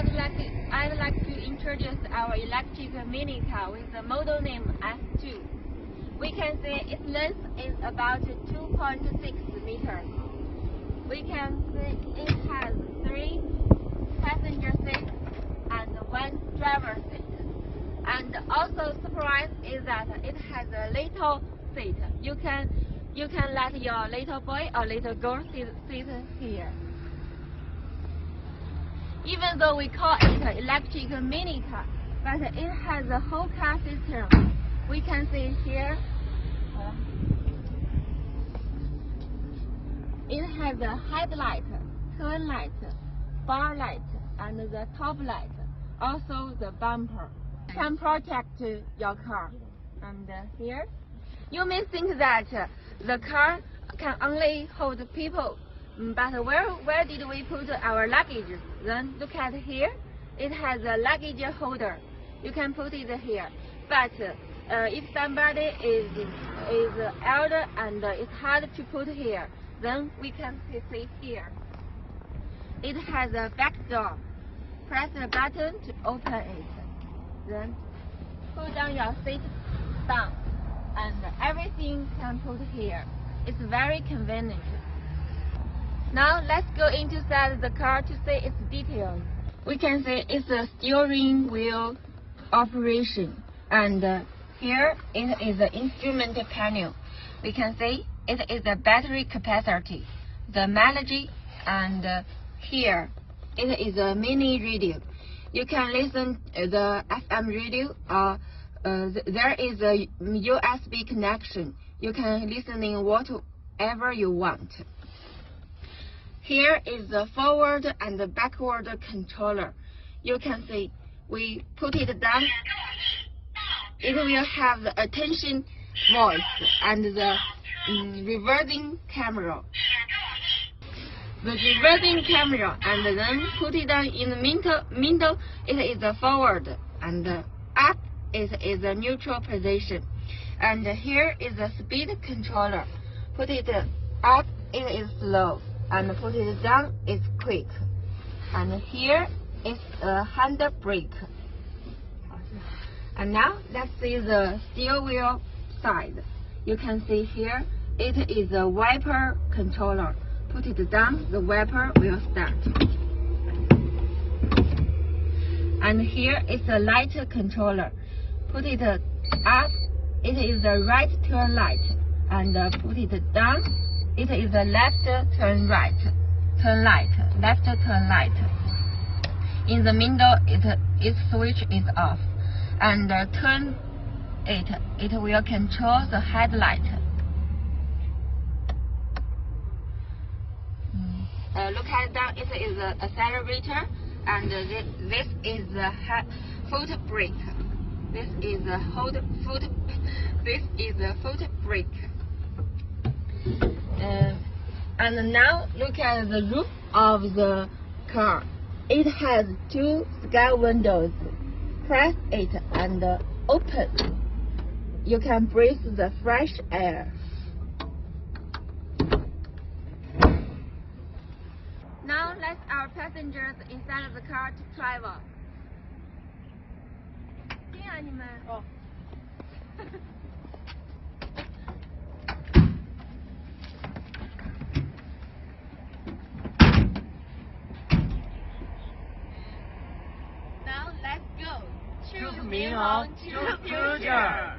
I'd like to introduce our electric mini car with the model name S2. We can see its length is about 2.6 meters. We can see it has 3 passenger seats and 1 driver seat. And also surprise is that it has a little seat. You can let your little boy or little girl sit here. Even though we call it an electric mini car, but it has a whole car system. We can see here, it has a headlight, turn light, bar light, and the top light. Also the bumper can protect your car. And here, you may think that the car can only hold people, but where did we put our luggage? Then look at here, it has a luggage holder. You can put it here. But if somebody is elder and it's hard to put here, then we can see here. It has a back door. Press the button to open it. Then pull down your seat down, and everything can put here. It's very convenient. Now let's go inside the car to see its details. We can see it's a steering wheel operation, and here it is the instrument panel. We can see it is the battery capacity, the mileage, and here it is a mini radio. You can listen the FM radio, or there is a USB connection. You can listen in whatever you want. Here is the forward and the backward controller. You can see we put it down. It will have the attention voice and the reversing camera. The reversing camera, and then put it down in the middle. It is the forward, and up is the neutral position. And here is the speed controller. Put it up, it is slow, and put it down, it's quick. And here is a hand brake. And now let's see the steering wheel side. You can see here it is a wiper controller. Put it down, the wiper will start. And here is the light controller. Put it up, it is the right turn light, and put it down, it is the left turn light. In the middle, its switch is off, and turn it will control the headlight. Look at that, it is an accelerator, and this is the foot brake. This is the foot brake. And now look at the roof of the car. It has 2 sky windows. Press it and open. You can breathe the fresh air. Now let our passengers inside of the car to travel. 听啊你们哦。Now let's go. Choose 民航 choose future.